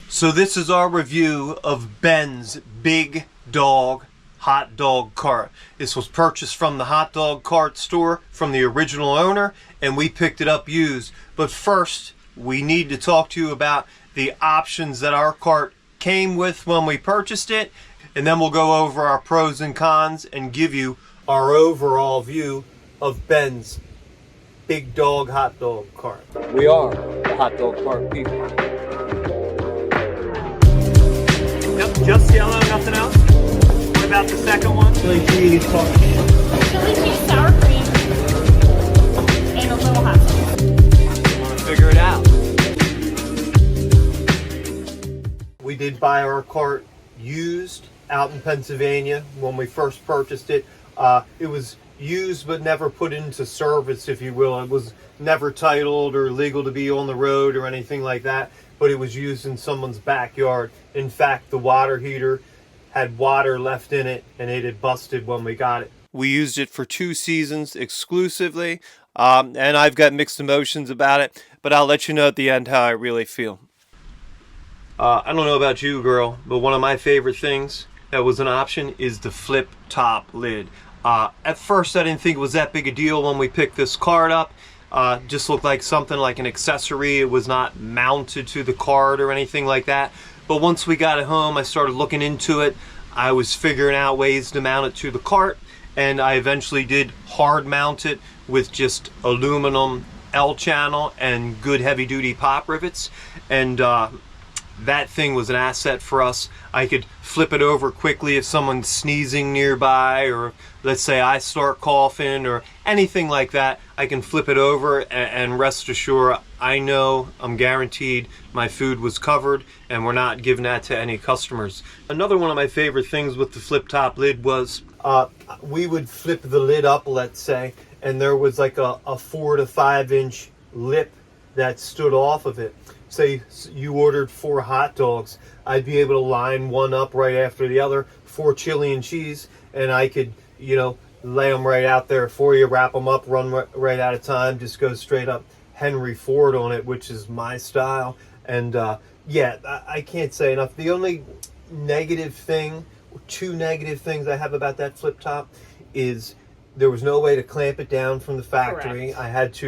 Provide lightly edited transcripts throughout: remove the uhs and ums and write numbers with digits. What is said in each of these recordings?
So this is our review of Ben's Big Dog Hot Dog Cart. This was purchased from the hot dog cart store from the original owner, and we picked it up used. But first, we need to talk to you about the options that our cart came with when we purchased it, and then we'll go over our pros and cons and give you our overall view of Ben's Big Dog Hot Dog Cart. We are the hot dog cart people. Yep, just yellow, nothing else. What about the second one? Chili cheese, Chili cheese, sour cream, and a little hot sauce. Want to figure it out. We did buy our cart used out in Pennsylvania when we first purchased it. It was used but never put into service, if you will. It was never titled or legal to be on the road or anything like that, but it was used in someone's backyard. In fact, the water heater had water left in it and it had busted when we got it. We used it for 2 seasons exclusively, and I've got mixed emotions about it, but I'll let you know at the end how I really feel. I don't know about you, girl, but one of my favorite things that was an option is the flip top lid. At first I didn't think it was that big a deal when we picked this cart up. Just looked like something like an accessory. It was not mounted to the cart or anything like that. But once we got it home, I started looking into it. I was figuring out ways to mount it to the cart, and I eventually did hard mount it with just aluminum L-channel and good heavy duty pop rivets. And that thing was an asset for us. I could flip it over quickly if someone's sneezing nearby, or let's say I start coughing or anything like that. I can flip it over and rest assured, I know, I'm guaranteed my food was covered and we're not giving that to any customers. Another one of my favorite things with the flip top lid was we would flip the lid up, let's say, and there was like a 4 to 5 inch lip that stood off of it. Say you ordered 4 hot dogs, I'd be able to line one up right after the other, 4 chili and cheese, and I could, lay them right out there for you, wrap them up, run right out of time, just go straight up Henry Ford on it, which is my style. And yeah, I can't say enough. The only negative thing, 2 negative things I have about that flip top is there was no way to clamp it down from the factory. Correct.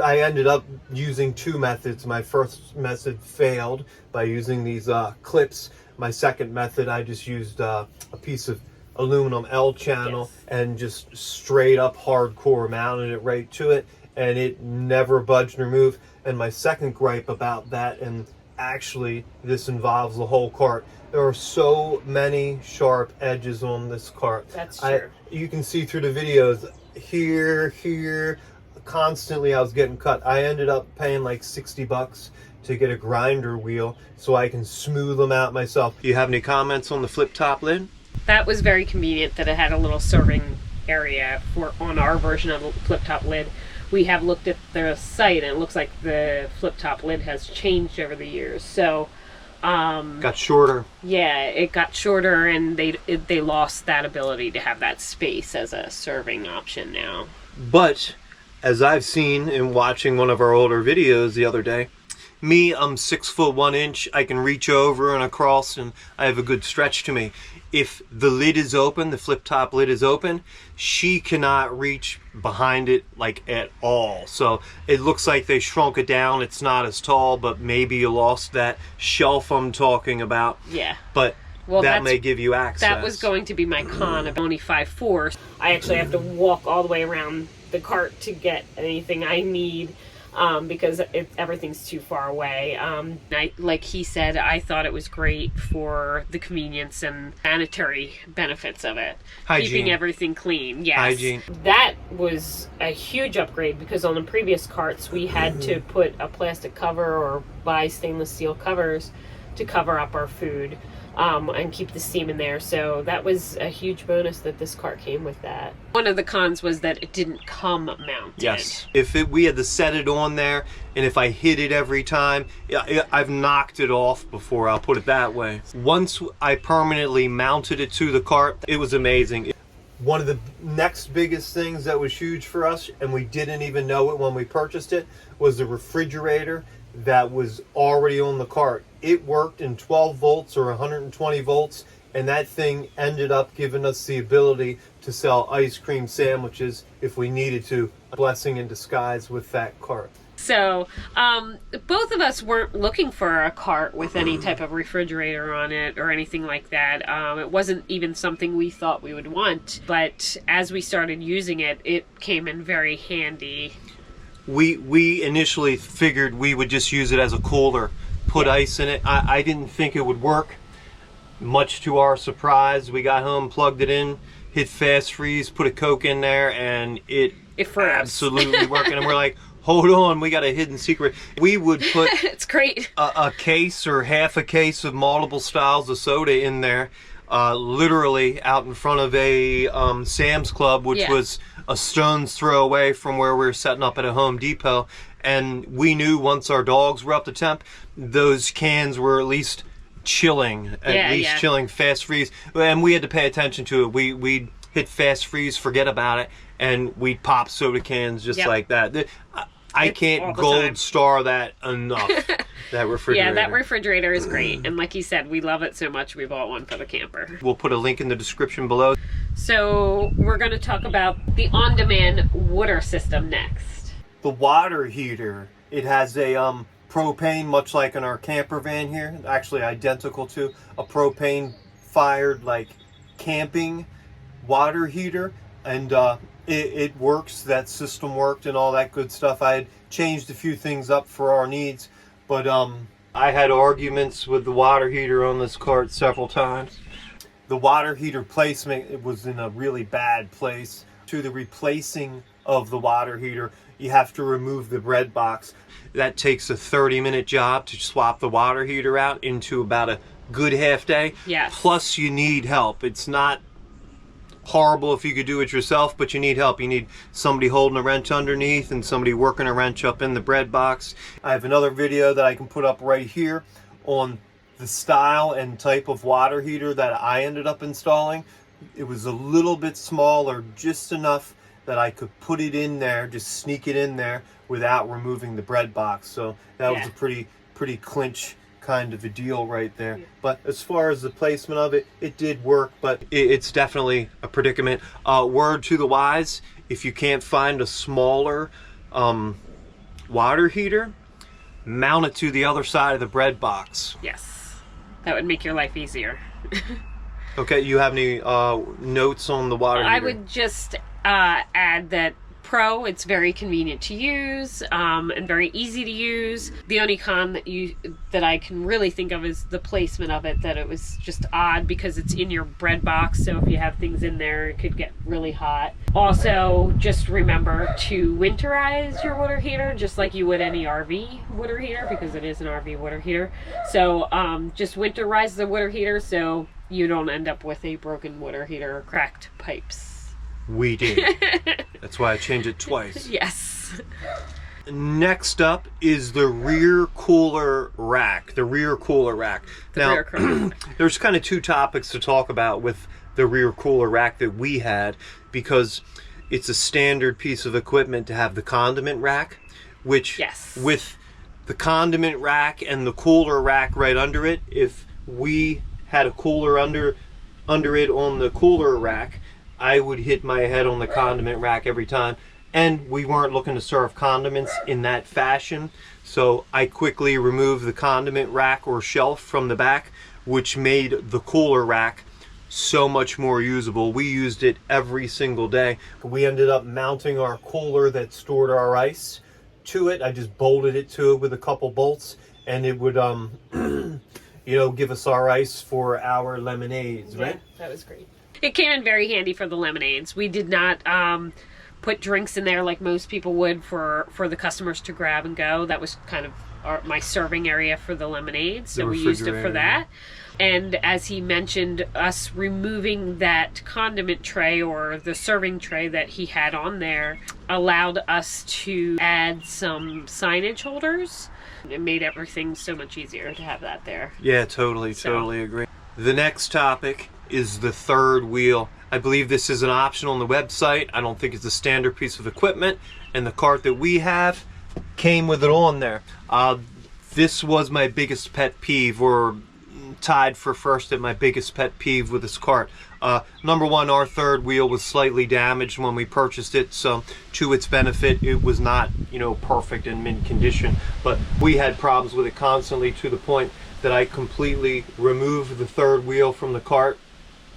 I ended up using 2 methods. My first method failed by using these clips. My second method, I just used a piece of aluminum L-channel, yes, and just straight up hardcore mounted it right to it, and it never budged or moved. And my second gripe about that, and actually this involves the whole cart, there are so many sharp edges on this cart. That's true. You can see through the videos, here, constantly I was getting cut. I ended up paying like $60 to get a grinder wheel so I can smooth them out myself. Do you have any comments on the flip top lid? That was very convenient that it had a little serving area on our version of the flip top lid. We have looked at the site and it looks like the flip top lid has changed over the years. So got shorter. Yeah, it got shorter, and they lost that ability to have that space as a serving option now. But as I've seen in watching one of our older videos the other day, I'm 6 foot 1 inch. I can reach over and across, and I have a good stretch to me. If the lid is open, the flip top lid is open, she cannot reach behind it like at all. So it looks like they shrunk it down. It's not as tall, but maybe you lost that shelf I'm talking about. Yeah. But that may give you access. That was going to be my con of only 5'4". I actually have to walk all the way around the cart to get anything I need. Because everything's too far away. Like he said, I thought it was great for the convenience and sanitary benefits of it. Hygiene. Keeping everything clean, yes. Hygiene. That was a huge upgrade, because on the previous carts we had to put a plastic cover or buy stainless steel covers to cover up our food. And keep the steam in there. So that was a huge bonus that this cart came with that. One of the cons was that it didn't come mounted. Yes. If we had to set it on there, and if I hit it every time, I've knocked it off before, I'll put it that way. Once I permanently mounted it to the cart, it was amazing. One of the next biggest things that was huge for us, and we didn't even know it when we purchased it, was the refrigerator that was already on the cart. It worked in 12 volts or 120 volts, and that thing ended up giving us the ability to sell ice cream sandwiches if we needed to. A blessing in disguise with that cart. So, both of us weren't looking for a cart with any type of refrigerator on it or anything like that. It wasn't even something we thought we would want, but as we started using it, it came in very handy. We initially figured we would just use it as a cooler, put ice in it. I didn't think it would work. Much to our surprise, we got home, plugged it in, hit fast freeze, put a Coke in there, and it froze. Absolutely working. And we're like, hold on, we got a hidden secret. We would put it's great. a case or half a case of multiple styles of soda in there, literally out in front of a Sam's Club, which was a stone's throw away from where we were setting up at a Home Depot. And we knew once our dogs were up to temp, those cans were at least chilling, chilling, fast freeze. And we had to pay attention to it. We'd hit fast freeze, forget about it, and we'd pop soda cans just like that. I can't gold star that enough. That refrigerator. Yeah, that refrigerator is great. And like you said, we love it so much we bought one for the camper. We'll put a link in the description below. So we're going to talk about the on-demand water system next. The water heater. It has a propane, much like in our camper van here. Actually identical to a propane fired like camping water heater. And it works. That system worked and all that good stuff. I had changed a few things up for our needs, but I had arguments with the water heater on this cart several times. The water heater placement, it was in a really bad place. To the replacing of the water heater, you have to remove the bread box. That takes a 30-minute job to swap the water heater out into about a good half day. Yes. Plus you need help. It's not horrible if you could do it yourself, but you need help. You need somebody holding a wrench underneath and somebody working a wrench up in the bread box. I have another video that I can put up right here on the style and type of water heater that I ended up installing. It was a little bit smaller, just enough that I could put it in there, just sneak it in there without removing the bread box. So that was a pretty clinch kind of a deal right there. But as far as the placement of it, it did work, but it's definitely a predicament. Word to the wise, if you can't find a smaller water heater, mount it to the other side of the bread box. Yes, that would make your life easier. Okay, you have any notes on the water heater? I would just add that Pro, it's very convenient to use and very easy to use. The only con that I can really think of is the placement of it, that it was just odd because it's in your bread box, so if you have things in there it could get really hot. Also, just remember to winterize your water heater just like you would any RV water heater, because it is an RV water heater. So just winterize the water heater so you don't end up with a broken water heater or cracked pipes. We did. That's why I changed it twice. Yes. Next up is the rear cooler rack. The rear cooler rack. Now, there's kind of two topics to talk about with the rear cooler rack that we had, because it's a standard piece of equipment to have the condiment rack, which with the condiment rack and the cooler rack right under it, if we had a cooler under it on the cooler rack, I would hit my head on the condiment rack every time, and we weren't looking to serve condiments in that fashion, so I quickly removed the condiment rack or shelf from the back, which made the cooler rack so much more usable. We used it every single day. We ended up mounting our cooler that stored our ice to it. I just bolted it to it with a couple bolts, and it would you know, give us our ice for our lemonades, right? That was great. It came in very handy for the lemonades. We did not put drinks in there like most people would for the customers to grab and go. That was kind of my serving area for the lemonades, so we used it for that. And as he mentioned, us removing that condiment tray or the serving tray that he had on there allowed us to add some signage holders. It made everything so much easier to have that there. Yeah, totally agree. The next topic is the third wheel. I believe this is an option on the website. I don't think it's a standard piece of equipment, and the cart that we have came with it on there. This was my biggest pet peeve, or tied for first at my biggest pet peeve with this cart. Number one, our third wheel was slightly damaged when we purchased it, so to its benefit, it was not, you know, perfect and mint condition, but we had problems with it constantly, to the point that I completely removed the third wheel from the cart,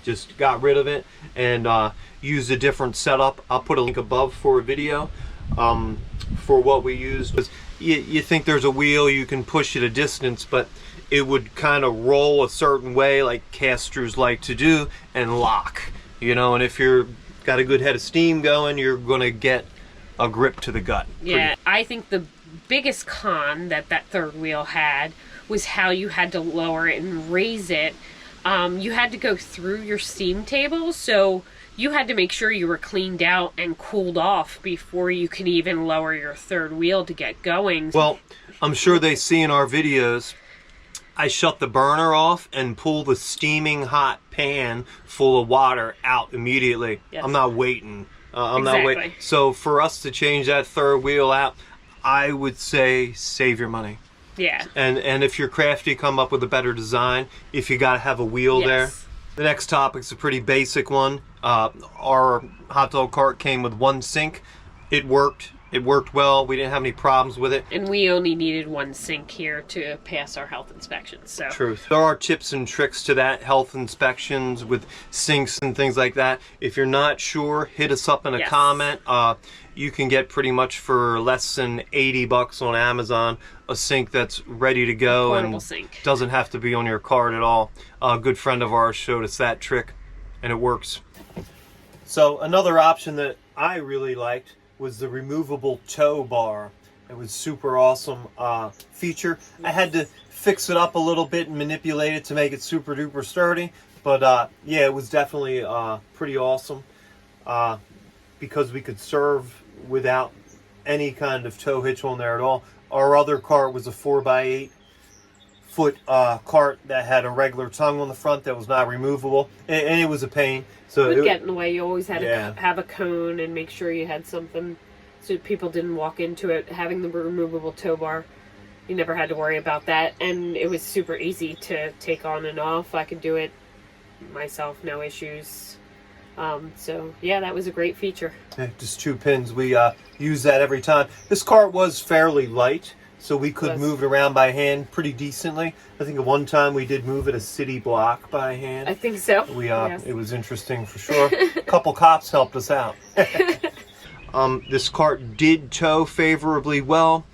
just got rid of it, and used a different setup. I'll put a link above for a video for what we used. You think there's a wheel, you can push it a distance, but it would kind of roll a certain way like casters like to do and lock, you know, and if you're got a good head of steam going, you're gonna get a grip to the gut. Yeah, I think the biggest con that third wheel had was how you had to lower it and raise it. You had to go through your steam table, so you had to make sure you were cleaned out and cooled off before you can even lower your third wheel to get going. Well, I'm sure they see in our videos, I shut the burner off and pull the steaming hot pan full of water out immediately. Yes. I'm not waiting. I'm Exactly. not waiting. So for us to change that third wheel out, I would say save your money. Yeah. And if you're crafty, come up with a better design. If you got to have a wheel Yes. there. The next topic's a pretty basic one. Our hot dog cart came with one sink. It worked. It worked well. We didn't have any problems with it. And we only needed one sink here to pass our health inspections. So Truth. There are tips and tricks to that, health inspections with sinks and things like that. If you're not sure, hit us up in a Yes. comment. You can get pretty much for less than $80 on Amazon a sink that's ready to go portable and sink. doesn't have to be on your cart at all. A good friend of ours showed us that trick, and it works. So another option that I really liked was the removable tow bar. It was super awesome feature. I had to fix it up a little bit and manipulate it to make it super duper sturdy, but yeah, it was definitely pretty awesome because we could serve without any kind of tow hitch on there at all. Our other cart was a 4x8 foot cart that had a regular tongue on the front that was not removable, and it was a pain. So Would it, get in the way. You always had Yeah. to have a cone and make sure you had something so people didn't walk into it. Having the removable tow bar, you never had to worry about that, and it was super easy to take on and off. I could do it myself, no issues. So yeah, that was a great feature. yeah, just 2 pins. We use that every time. This cart was fairly light, so we could Was. move it around by hand pretty decently. I think at one time we did move it a city block by hand. I think so. We Yes. It was interesting for sure. A couple cops helped us out. This cart did tow favorably well,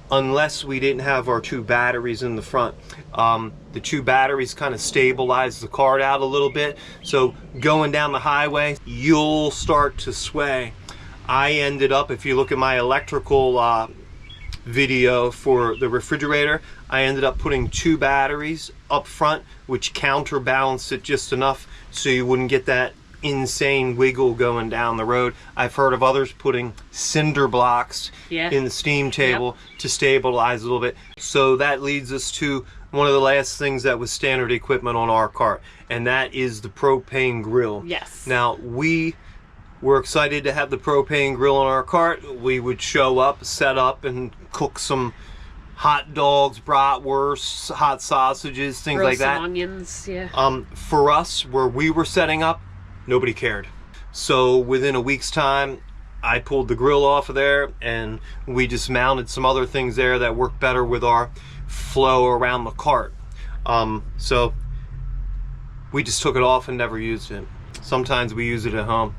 unless we didn't have our 2 batteries in the front. The 2 batteries kind of stabilized the cart out a little bit, so going down the highway, you'll start to sway. I ended up, if you look at my electrical video for the refrigerator, I ended up putting 2 batteries up front, which counterbalanced it just enough so you wouldn't get that insane wiggle going down the road. I've heard of others putting cinder blocks Yeah. in the steam table to stabilize a little bit. So that leads us to one of the last things that was standard equipment on our cart, and that is the propane grill. Yes. Now, we were excited to have the propane grill on our cart. We would show up, set up, and cook some hot dogs, bratwursts, hot sausages, things Grill like that. some onions, yeah. For us, where we were setting up, nobody cared. So within a week's time, I pulled the grill off of there, and we just mounted some other things there that worked better with our flow around the cart. So we just took it off and never used it. Sometimes we use it at home.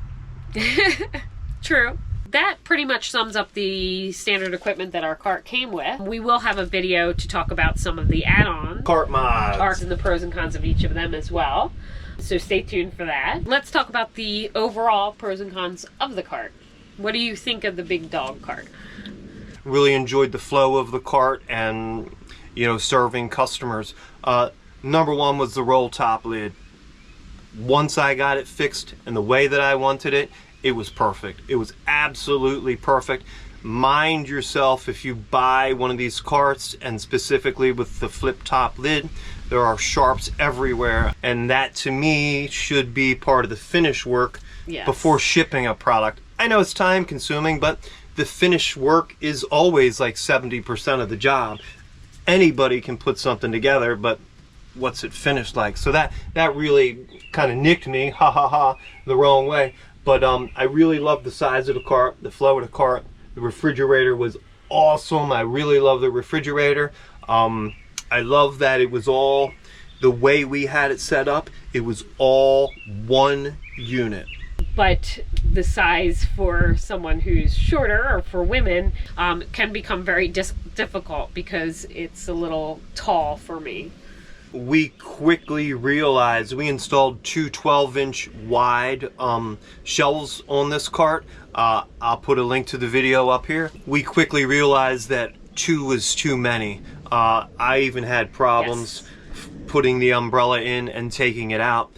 True. That pretty much sums up the standard equipment that our cart came with. We will have a video to talk about some of the add-ons, Cart mods. and the pros and cons of each of them as well. So stay tuned for that. Let's talk about the overall pros and cons of the cart. What do you think of the big dog cart? Really enjoyed the flow of the cart and, you know, serving customers. Number one was the roll top lid. Once I got it fixed in the way that I wanted it, it was perfect. It was absolutely perfect. Mind yourself, if you buy one of these carts, and specifically with the flip top lid, there are sharps everywhere, and that to me should be part of the finish work Yes. before shipping a product. I know it's time consuming, but the finish work is always like 70% of the job. anybody can put something together, but what's it finished like? So that really kind of nicked me, ha ha ha, the wrong way. But I really love the size of the cart, the flow of the cart. The refrigerator was awesome. I really love the refrigerator. I love that it was all the way we had it set up. It was all one unit. But the size for someone who's shorter, or for women, can become very difficult because it's a little tall for me. We quickly realized, we installed two 12-inch wide shelves on this cart. I'll put a link to the video up here. We quickly realized that two was too many. I even had problems putting the umbrella in and taking it out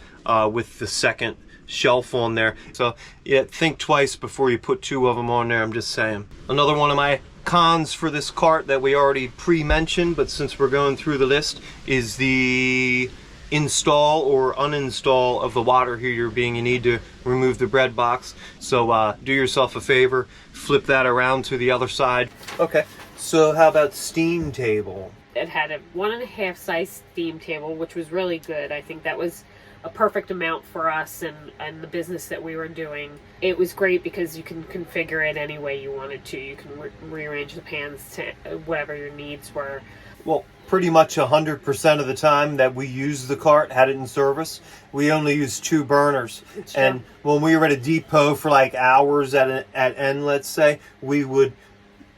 with the second shelf on there. So yeah, think twice before you put two of them on there, I'm just saying. Another one of my cons for this cart that we already pre-mentioned, but since we're going through the list, is the install or uninstall of the water heater, being you need to remove the bread box. So do yourself a favor, flip that around to the other side. Okay, so how about steam table? It had a 1.5 size steam table, which was really good. I think that was a perfect amount for us and the business that we were doing. It was great because you can configure it any way you wanted to. You can rearrange the pans to whatever your needs were. Well, pretty much 100% of the time that we used the cart, had it in service, we only used 2 burners. And when we were at a depot for like hours at end, let's say, we would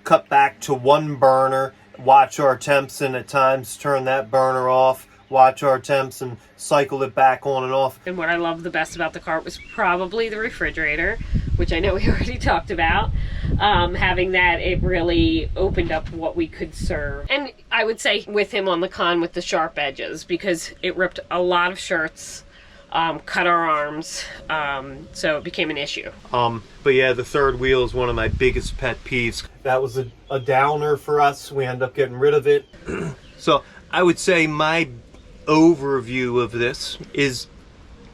cut back to 1 burner, watch our temps, and at times turn that burner off, watch our temps, and cycle it back on and off. And what I loved the best about the cart was probably the refrigerator, which I know we already talked about. Having that, it really opened up what we could serve. And I would say with him on the con with the sharp edges, because it ripped a lot of shirts, cut our arms, so it became an issue. But yeah, the third wheel is one of my biggest pet peeves. That was a downer for us. We ended up getting rid of it. So I would say my overview of this is,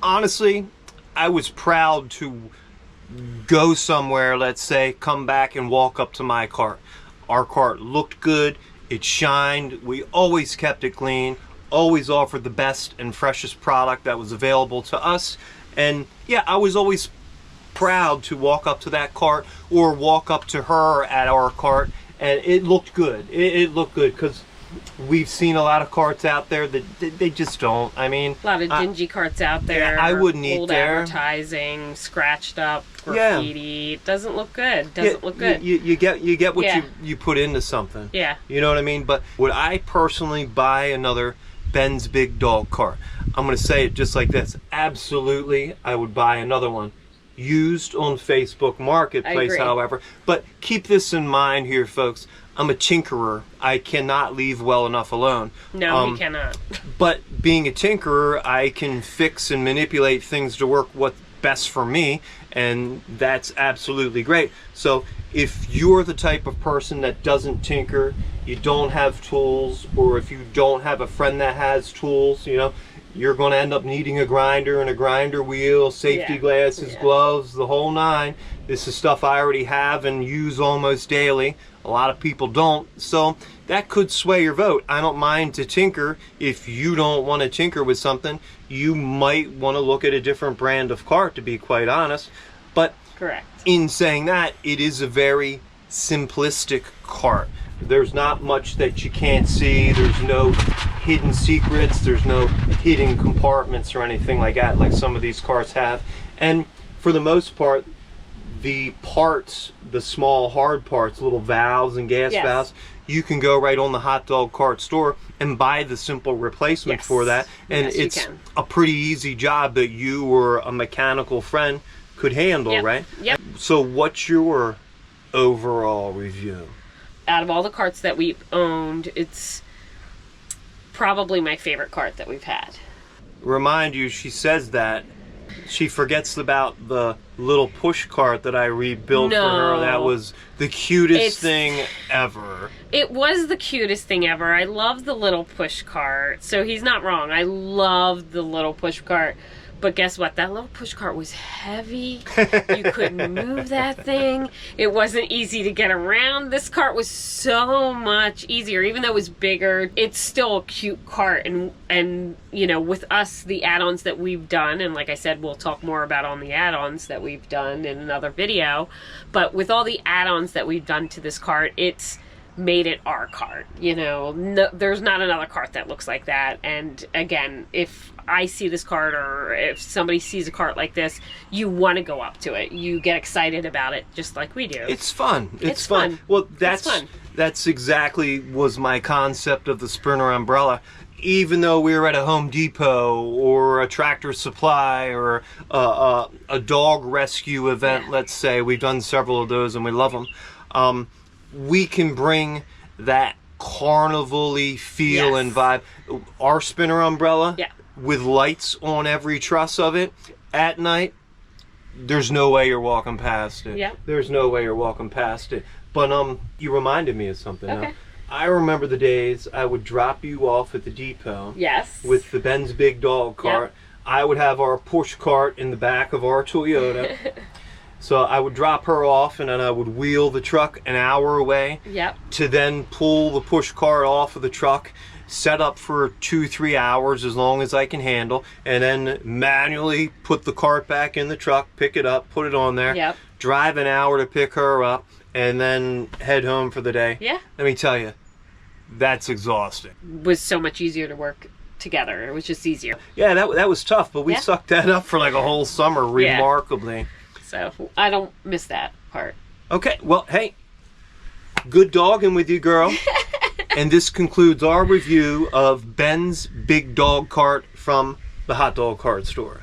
honestly, I was proud to go somewhere, let's say, come back and walk up to my cart. Our cart looked good, it shined, we always kept it clean, always offered the best and freshest product that was available to us. And yeah, I was always proud to walk up to that cart or walk up to her at our cart, and it looked good. It looked good, because we've seen a lot of carts out there that they just don't. I mean, a lot of dingy carts out there. Yeah, I wouldn't eat old there. Advertising, scratched up graffiti. It doesn't look good. Doesn't look good. You get what you put into something. Yeah. You know what I mean? But would I personally buy another Ben's Big Dog cart? I'm going to say it just like this. Absolutely, I would buy another one. Used on Facebook Marketplace, however. But keep this in mind here, folks. I'm a tinkerer. I cannot leave well enough alone. No, he cannot. But being a tinkerer, I can fix and manipulate things to work what's best for me, and that's absolutely great. So if you're the type of person that doesn't tinker, you don't have tools, or if you don't have a friend that has tools, you know, you're going to end up needing a grinder and a grinder wheel, safety glasses, gloves, the whole 9. This is stuff I already have and use almost daily. A lot of people don't, so that could sway your vote. I don't mind to tinker. If you don't want to tinker with something, you might want to look at a different brand of cart, to be quite honest. But correct. In saying that, it is a very simplistic cart. There's not much that you can't see. There's no hidden secrets. There's no hidden compartments or anything like that, like some of these carts have. And for the most part, the parts, the small hard parts, little valves and gas valves, you can go right on the hot dog cart store and buy the simple replacement for that. And it's a pretty easy job that you or a mechanical friend could handle, right? Yep. So what's your overall review? Out of all the carts that we've owned, it's probably my favorite cart that we've had. Remind you, she says that. She forgets about the little push cart that I rebuilt for her. That was the cutest thing ever. It was the cutest thing ever. I love the little push cart. So he's not wrong. I love the little push cart. But guess what? That little push cart was heavy. You couldn't move that thing. It wasn't easy to get around. This cart was so much easier. Even though it was bigger, it's still a cute cart. And you know, with us, the add-ons that we've done, and like I said, we'll talk more about on the add-ons that we've done in another video. But with all the add-ons that we've done to this cart, it's made it our cart. You know, no, there's not another cart that looks like that. And again, if I see this cart, or if somebody sees a cart like this, you want to go up to it. You get excited about it just like we do. It's fun. It's fun. Well, It's fun. that's exactly was my concept of the Sprinter umbrella. Even though we were at a Home Depot or a Tractor Supply or a dog rescue event, Yeah. let's say, we've done several of those and we love them. We can bring that carnival-y feel Yes. and vibe. Our Sprinter umbrella, Yeah. with lights on every truss of it at night, there's no way you're walking past it. Yeah. There's no way you're walking past it. But you reminded me of something. Okay. I remember the days I would drop you off at the depot Yes. with the Ben's Big Dog cart. I would have our push cart in the back of our Toyota. So I would drop her off, and then I would wheel the truck an hour away Yep. to then pull the push cart off of the truck, set up for 2-3 hours, as long as I can handle, and then manually put the cart back in the truck, pick it up, put it on there, Yep. drive an hour to pick her up, and then head home for the day. Yeah. Let me tell you, that's exhausting. Was so much easier to work together. It was just easier. Yeah, that was tough, but we Yeah. sucked that up for like a whole summer, Yeah. remarkably. So I don't miss that part. Okay, well, hey, good dogging with you, girl. And this concludes our review of Ben's Big Dog Cart from the Hot Dog Cart Store.